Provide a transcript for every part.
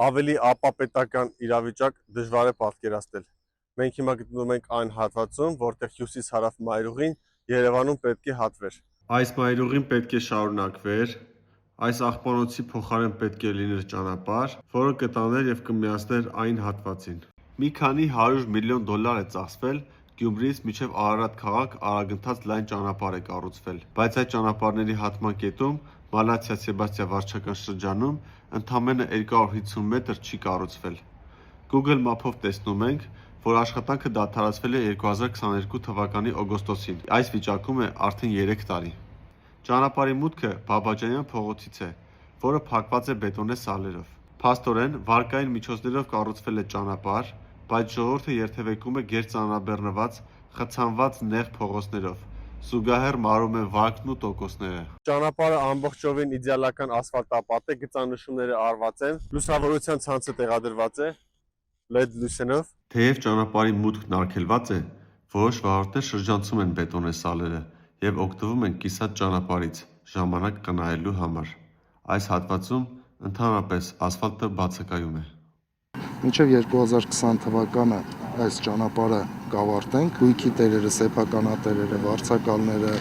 Ավելի ապապետական իրավիճակ դժվար է պատկերացնել։ Մենք հիմա գտնվում ենք այն հատվածում, որտեղ հյուսիս-հարավ մայրուղին Երևանում պետք է հատվեր։ Այս մայրուղին պետք է շարունակվեր, այս աղբանոցի փոխարեն պետք է լիներ ճանապարհ, որը կտաներ եւ կմիացներ այն հատվածին։ Մի քանի 100 միլիոն դոլար է ծախսվել Գյումրիից մինչև Արարատ քաղաք արագընթաց լայն ճանապարհ է կառուցվել, բայց այդ ճանապարհների հատման կետում Մալաթիա-Սեբաստիա վարչական շրջանում ընդամենը 250 մետր չի կառուցվել։ Google Map-ով տեսնում ենք, որ աշխատանքը դադարեցվել է 2022 թվականի օգոստոսին, այս վիճակում է արդեն 3 տարի։ Ճանապարհի մուտքը Բաբաջանյան փողոցից է, որը փակված է բետոնե սալերով։ Փաստորեն, վարկային միջոցներով կառուցվել է ճանապարհ, բայց ժողովուրդը երթևեկում է գերծանրաբեռնված, խցանված նեղ փողոցներով, զուգահեռ մարում են վարկն ու տոկոսները։ Ճանապարհը ամբողջովին իդեալական ասֆալտապատ է, գծանշումները արված են, լուսավորության ցանցը տեղադրված է LED լույսերով։ Թեև ճանապարհի մուտքն արգելված է, որոշ վարորդներ շրջանցում են բետոնե սալերը եւ օգտվում են կիսատ ճանապարհից ժամանակ կնայելու համար։ Այս հատվածում ընդհանրապես ասֆալտը բացակայում է։ Մինչև 2020 թվականը այս ճանապարհը կավարտենք, գույքի տերերը, սեփականատերերը, վարձակալները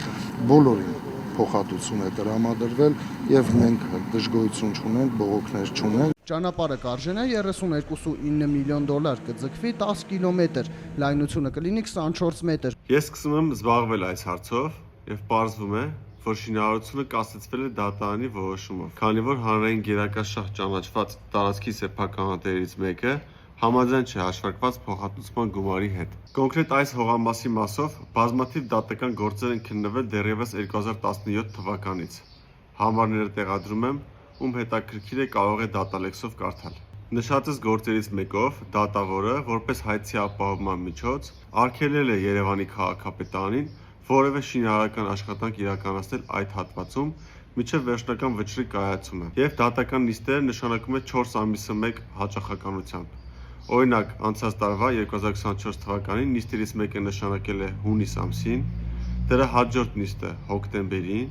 բոլորին փոխհատուցում է տրամադրվել եւ մենք դժգոհություն չունենք, բողոքներ չունենք։ Ճանապարհը կարժենա 32.9 միլիոն դոլար, կձգվի 10 կիլոմետր, լայնությունը կլինի 24 մետր։ Ես սկսում եմ զբաղվել այս հարցով եւ պարզվում է, որ շինարարությունը կասեցվել է դատարանի որոշումով, քանի որ հանրային գերակաշահ ճանաչված տարածքի սեփականատերերից մեկը համաձայն չէ հաշվարկված փոխհատուցման գումարի հետ։ Կոնկրետ այս հողամասի մասով բազմաթիվ դատական գործեր են քննվել դեռևս 2017 թվականից։ Համարները տեղադրում եմ, ում հետաքրքիր է կարող է դատալեքսով կարդալ։ Նշածս գործերից մեկով դատավորը, որպես հայցի ապահովման միջոց, արգելել է Երևանի քաղաքապետարանին որևէ շինարարական աշխատանք իրականացնել այդ հատվածում մինչև վերջնական վճռի կայացումը, եւ դատական նիստերը նշանակում է 4 ամիսը մեկ հաճախականությամբ։ Օրինակ, անցած տարվա 2024 թվականին նիստերից մեկը նշանակել է հունիս ամսին, դրա հաջորդ նիստը հոկտեմբերին,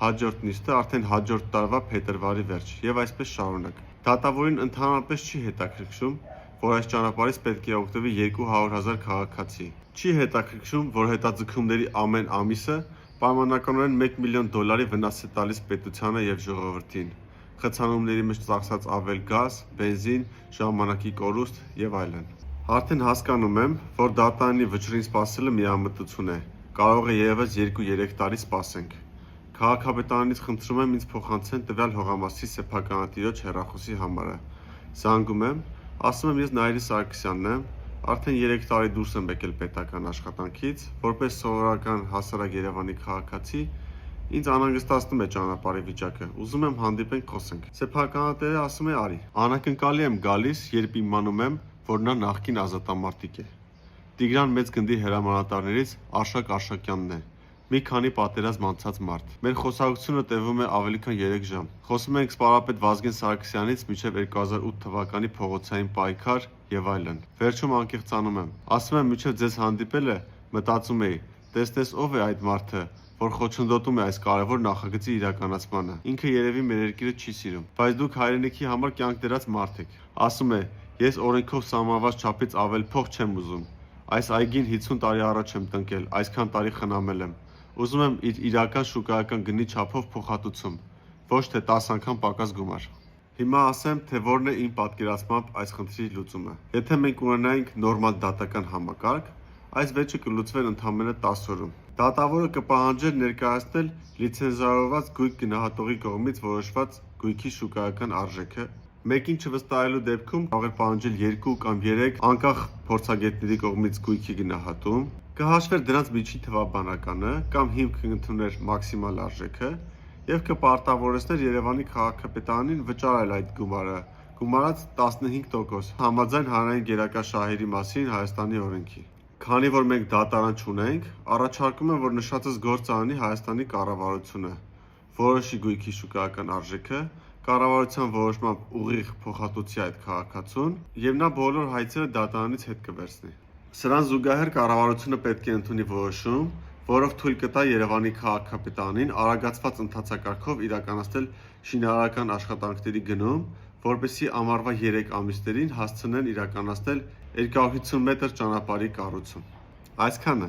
հաջորդ նիստը արդեն հաջորդ տարվա փետրվարի վերջ եւ այսպես շարունակ։ Դատավորին ընդհանրապես չի հետաքրքրում, որ այս ճանապարհից պետք է օգտվի 200,000 քաղաքացի։ Չի հետաքրքրում, որ հետաձգումների ամեն ամիսը պայմանականորեն 1 միլիոն դոլարի վնաս է տալիս պետությանը եւ ժողովրդին։ Խցանումների մեջ ծախսած ավել գազ, բենզին, ժամանակի կորուստ եւ այլն։ Արդեն հասկանում եմ, որ դատարանի վճռին սպասելը միամտություն է։ Կարող է եւս 2-3 տարի սպասենք։ Քաղաքապետարանից խնդրում եմ ինձ փոխանցեն տվյալ հողամասի սեփականատիրոջ հեռախոսի համարը։ Զանգում եմ, ասում եմ ես Նայիրի Սարգսյանն եմ, արդեն 3 տարի դուրս եմ եկել պետական աշխատանքից, որպես սովորական հասարակ Երևանի քաղաքացի, ինձ անհանգստացնում է ճանապարհի վիճակը, ուզում եմ հանդիպենք խոսենք։ Սեփականատերը ասում է արի։ Անակնկալի եմ գալիս, երբ իմանում եմ, որ նա նախկին ազատամարտիկ է։ Տիգրան Մեծգնդի հրամանատարներից Արշակ Արշակյանն է։ Մի քանի պատերազմ անցած մարդ։ Մեր խոսակցությունը տևում է ավելի քան 3 ժամ։ Խոսում ենք սպառապետ Վազգեն Սարգսյանից մինչև 2008 թվականի փողոցային պայքար եւ այլն։ Վերջում անկեղծանում եմ։ Ասում եմ, մինչև ձեզ հանդիպելը մտածում էի, տեսնես ով է այդ մարդը, որ խոչընդոտում է այս կարևոր նախագծի իրականացմանը։ Ինքը երևի մեր երկիրը չի սիրում, բայց դուք հայրենիքի համար կյանք դրած մարդ եք։ Ասում է, ես օրենքով սահմանված չափից ավել փող չեմ ուզում։ Այս այգին 50 տարի առաջ եմ տնկել, այսքան տարի խնամել եմ։ Ուզում եմ իր իրական շուկայական գնի չափով փոխհատուցում, ոչ թե 10 անգամ պակաս գումար։ Հիմա ասեմ, թե որն է իմ պատկերացմամբ այս խնդրի լուծումը։ Եթե մենք ունենայինք նորմալ դատական համակարգ, այս վեճը կլուծվեր ընդամենը 10 օրում։ Դատավորը կպահանջեր ներկայացնել լիցենզավորված գույք գնահատողի կողմից որոշված գույքի շուկայական արժեքը։ Մեկին չվստահելու դեպքում կարող է պահանջել 2 կամ 3 անկախ փորձագետների կողմից գույքի գնահատում, կհաշվեր դրանց միջին թվաբանականը կամ հիմք կընդուներ մաքսիմալ արժեքը եւ կպարտավորեցներ Երևանի քաղաքապետարանին վճարել այդ գումարը, գումարած 15% համաձայն հանրային գերակաշահերի մասին Հայաստանի օրենքի։ Քանի որ մենք դատարան չունենք, առաջարկում եմ, որ նշածս գործ անի Հայաստանի կառավարությունը, որոշի գույքի շուկայական արժեքը, կառավարության որոշմամբ ուղիղ փոխհատուցի այդ քաղաքացուն եւ նա բոլոր հայցերը դատարանից հետ կվերցնի։ Սրան զուգահեռ կառավարությունը պետք է ընդունի որոշում, որով թույլ կտա Երևանի քաղաքապետարանին արագացված ընթացակարգով իրականացնել շինարարական աշխատանքների գնում, որպեսզի ամառվա 3 ամիսներին հասցնեն իրականացնել 250 մետր ճանապարհի կառուցում։ Այսքանը։